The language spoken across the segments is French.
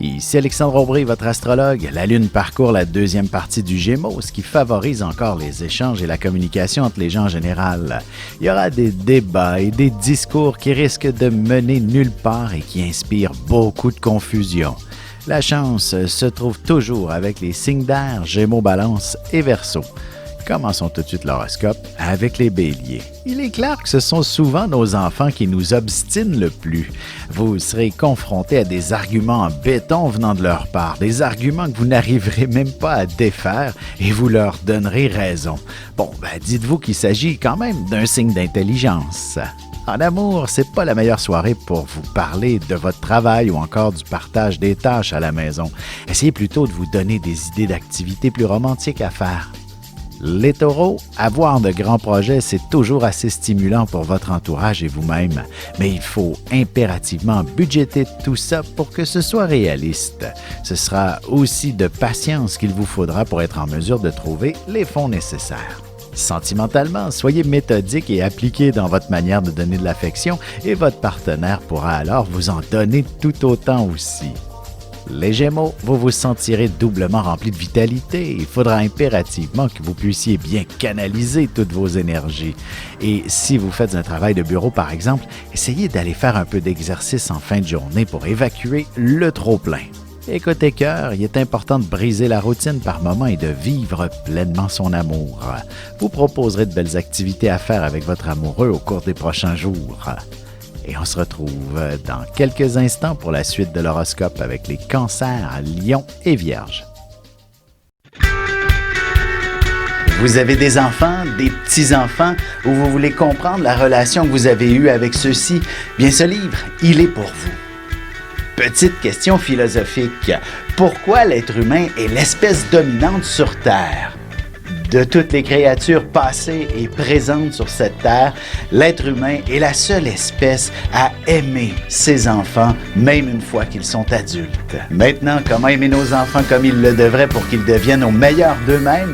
Ici Alexandre Aubry, votre astrologue. La Lune parcourt la deuxième partie du Gémeaux, ce qui favorise encore les échanges et la communication entre les gens en général. Il y aura des débats et des discours qui risquent de mener nulle part et qui inspirent beaucoup de confusion. La chance se trouve toujours avec les signes d'air, Gémeaux, Balance et Verseau. Commençons tout de suite l'horoscope avec les Béliers. Il est clair que ce sont souvent nos enfants qui nous obstinent le plus. Vous serez confrontés à des arguments en béton venant de leur part, des arguments que vous n'arriverez même pas à défaire et vous leur donnerez raison. Dites-vous qu'il s'agit quand même d'un signe d'intelligence. En amour, c'est pas la meilleure soirée pour vous parler de votre travail ou encore du partage des tâches à la maison. Essayez plutôt de vous donner des idées d'activités plus romantiques à faire. Les taureaux, avoir de grands projets, c'est toujours assez stimulant pour votre entourage et vous-même, mais il faut impérativement budgéter tout ça pour que ce soit réaliste. Ce sera aussi de patience qu'il vous faudra pour être en mesure de trouver les fonds nécessaires. Sentimentalement, soyez méthodique et appliqué dans votre manière de donner de l'affection et votre partenaire pourra alors vous en donner tout autant aussi. Les Gémeaux, vous vous sentirez doublement rempli de vitalité. Il faudra impérativement que vous puissiez bien canaliser toutes vos énergies. Et si vous faites un travail de bureau, par exemple, essayez d'aller faire un peu d'exercice en fin de journée pour évacuer le trop-plein. Et côté cœur, il est important de briser la routine par moments et de vivre pleinement son amour. Vous proposerez de belles activités à faire avec votre amoureux au cours des prochains jours. Et on se retrouve dans quelques instants pour la suite de l'horoscope avec les cancers, lions et vierges. Vous avez des enfants, des petits-enfants, ou vous voulez comprendre la relation que vous avez eue avec ceux-ci? Bien, ce livre, il est pour vous. Petite question philosophique. Pourquoi l'être humain est l'espèce dominante sur Terre? De toutes les créatures passées et présentes sur cette terre, l'être humain est la seule espèce à aimer ses enfants, même une fois qu'ils sont adultes. Maintenant, comment aimer nos enfants comme ils le devraient pour qu'ils deviennent au meilleur d'eux-mêmes?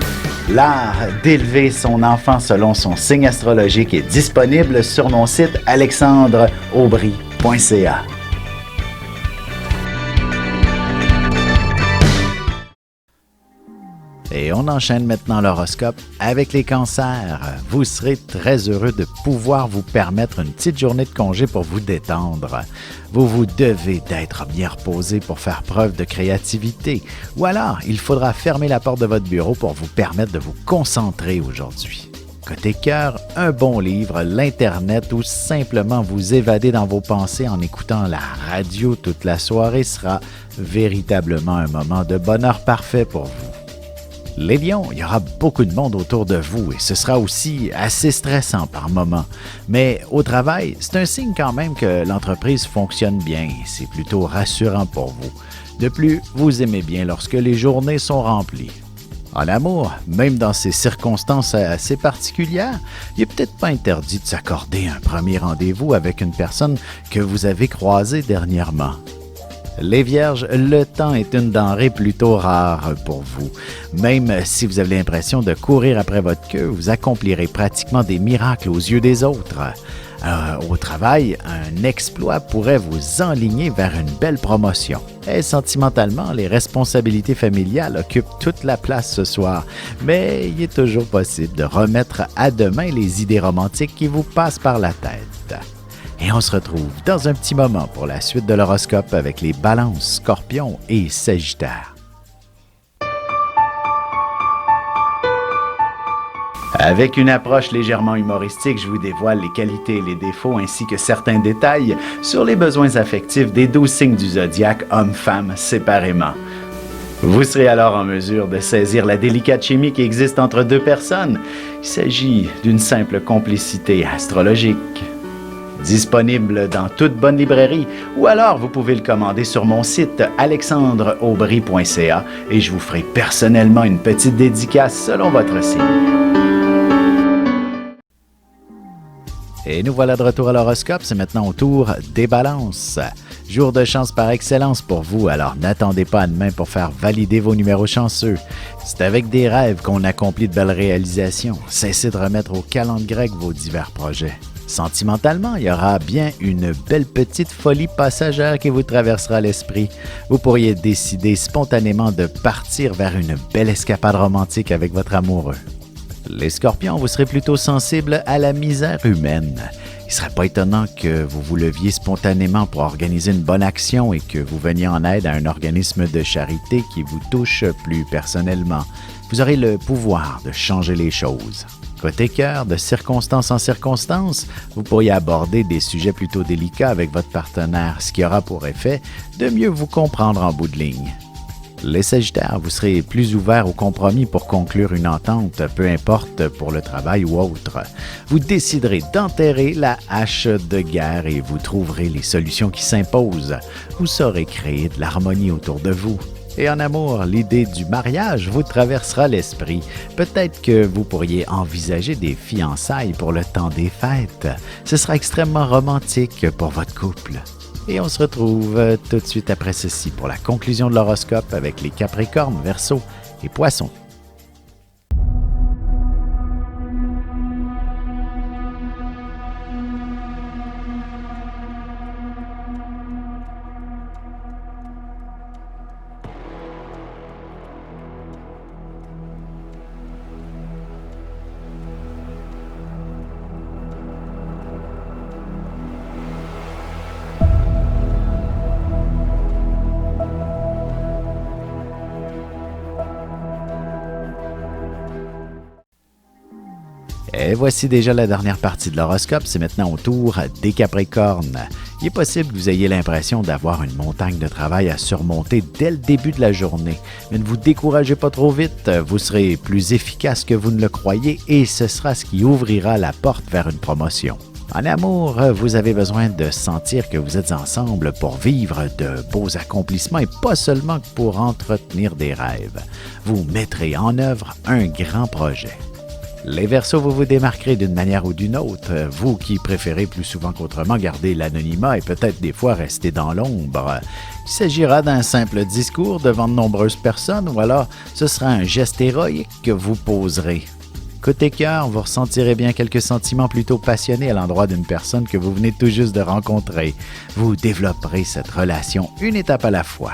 L'art d'élever son enfant selon son signe astrologique est disponible sur mon site alexandreaubry.ca. Et on enchaîne maintenant l'horoscope avec les cancers. Vous serez très heureux de pouvoir vous permettre une petite journée de congé pour vous détendre. Vous devez d'être bien reposé pour faire preuve de créativité. Ou alors, il faudra fermer la porte de votre bureau pour vous permettre de vous concentrer aujourd'hui. Côté cœur, un bon livre, l'Internet ou simplement vous évader dans vos pensées en écoutant la radio toute la soirée sera véritablement un moment de bonheur parfait pour vous. Les lions, il y aura beaucoup de monde autour de vous et ce sera aussi assez stressant par moments. Mais au travail, c'est un signe quand même que l'entreprise fonctionne bien et c'est plutôt rassurant pour vous. De plus, vous aimez bien lorsque les journées sont remplies. En amour, même dans ces circonstances assez particulières, il n'est peut-être pas interdit de s'accorder un premier rendez-vous avec une personne que vous avez croisée dernièrement. Les Vierges, le temps est une denrée plutôt rare pour vous. Même si vous avez l'impression de courir après votre queue, vous accomplirez pratiquement des miracles aux yeux des autres. Au travail, un exploit pourrait vous enligner vers une belle promotion. Et sentimentalement, les responsabilités familiales occupent toute la place ce soir, mais il est toujours possible de remettre à demain les idées romantiques qui vous passent par la tête. Et on se retrouve dans un petit moment pour la suite de l'horoscope avec les Balances, Scorpions et Sagittaires. Avec une approche légèrement humoristique, je vous dévoile les qualités et les défauts ainsi que certains détails sur les besoins affectifs des 12 signes du zodiaque, hommes-femmes séparément. Vous serez alors en mesure de saisir la délicate chimie qui existe entre deux personnes. Il s'agit d'une simple complicité astrologique. Disponible dans toute bonne librairie ou alors vous pouvez le commander sur mon site alexandreaubry.ca et je vous ferai personnellement une petite dédicace selon votre signe. Et nous voilà de retour à l'horoscope, c'est maintenant au tour des Balances. Jour de chance par excellence pour vous, alors n'attendez pas à demain pour faire valider vos numéros chanceux. C'est avec des rêves qu'on accomplit de belles réalisations. Cessez de remettre au calendrier grec vos divers projets. Sentimentalement, il y aura bien une belle petite folie passagère qui vous traversera l'esprit. Vous pourriez décider spontanément de partir vers une belle escapade romantique avec votre amoureux. Les Scorpions, vous serez plutôt sensibles à la misère humaine. Il ne serait pas étonnant que vous vous leviez spontanément pour organiser une bonne action et que vous veniez en aide à un organisme de charité qui vous touche plus personnellement. Vous aurez le pouvoir de changer les choses. Côté cœur, de circonstance en circonstance, vous pourriez aborder des sujets plutôt délicats avec votre partenaire, ce qui aura pour effet de mieux vous comprendre en bout de ligne. Les Sagittaires, vous serez plus ouverts au compromis pour conclure une entente, peu importe pour le travail ou autre. Vous déciderez d'enterrer la hache de guerre et vous trouverez les solutions qui s'imposent. Vous saurez créer de l'harmonie autour de vous. Et en amour, l'idée du mariage vous traversera l'esprit. Peut-être que vous pourriez envisager des fiançailles pour le temps des fêtes. Ce sera extrêmement romantique pour votre couple. Et on se retrouve tout de suite après ceci pour la conclusion de l'horoscope avec les Capricornes, Verseaux et Poissons. Et voici déjà la dernière partie de l'horoscope, c'est maintenant au tour des Capricornes. Il est possible que vous ayez l'impression d'avoir une montagne de travail à surmonter dès le début de la journée. Mais ne vous découragez pas trop vite, vous serez plus efficace que vous ne le croyez et ce sera ce qui ouvrira la porte vers une promotion. En amour, vous avez besoin de sentir que vous êtes ensemble pour vivre de beaux accomplissements et pas seulement pour entretenir des rêves. Vous mettrez en œuvre un grand projet. Les Verseaux, vous vous démarquerez d'une manière ou d'une autre, vous qui préférez plus souvent qu'autrement garder l'anonymat et peut-être des fois rester dans l'ombre. Il s'agira d'un simple discours devant de nombreuses personnes ou alors ce sera un geste héroïque que vous poserez. Côté cœur, vous ressentirez bien quelques sentiments plutôt passionnés à l'endroit d'une personne que vous venez tout juste de rencontrer. Vous développerez cette relation une étape à la fois.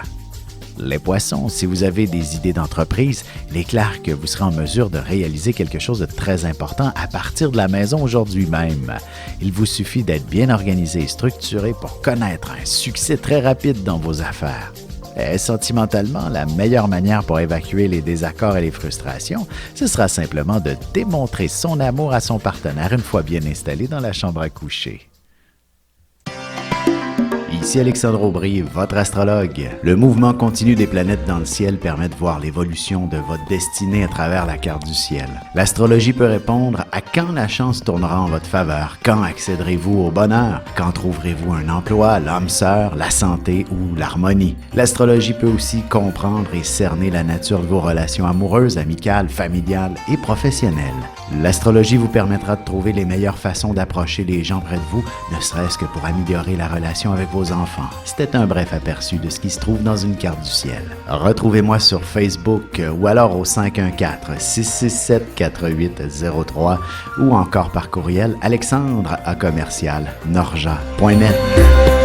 Les Poissons, si vous avez des idées d'entreprise, il est clair que vous serez en mesure de réaliser quelque chose de très important à partir de la maison aujourd'hui même. Il vous suffit d'être bien organisé et structuré pour connaître un succès très rapide dans vos affaires. Et sentimentalement, la meilleure manière pour évacuer les désaccords et les frustrations, ce sera simplement de démontrer son amour à son partenaire une fois bien installé dans la chambre à coucher. Ici Alexandre Aubry, votre astrologue. Le mouvement continu des planètes dans le ciel permet de voir l'évolution de votre destinée à travers la carte du ciel. L'astrologie peut répondre à quand la chance tournera en votre faveur, quand accéderez-vous au bonheur, quand trouverez-vous un emploi, l'âme sœur, la santé ou l'harmonie. L'astrologie peut aussi comprendre et cerner la nature de vos relations amoureuses, amicales, familiales et professionnelles. L'astrologie vous permettra de trouver les meilleures façons d'approcher les gens près de vous, ne serait-ce que pour améliorer la relation avec vos enfants. C'était un bref aperçu de ce qui se trouve dans une carte du ciel. Retrouvez-moi sur Facebook ou alors au 514-667-4803 ou encore par courriel alexandre@norja.net.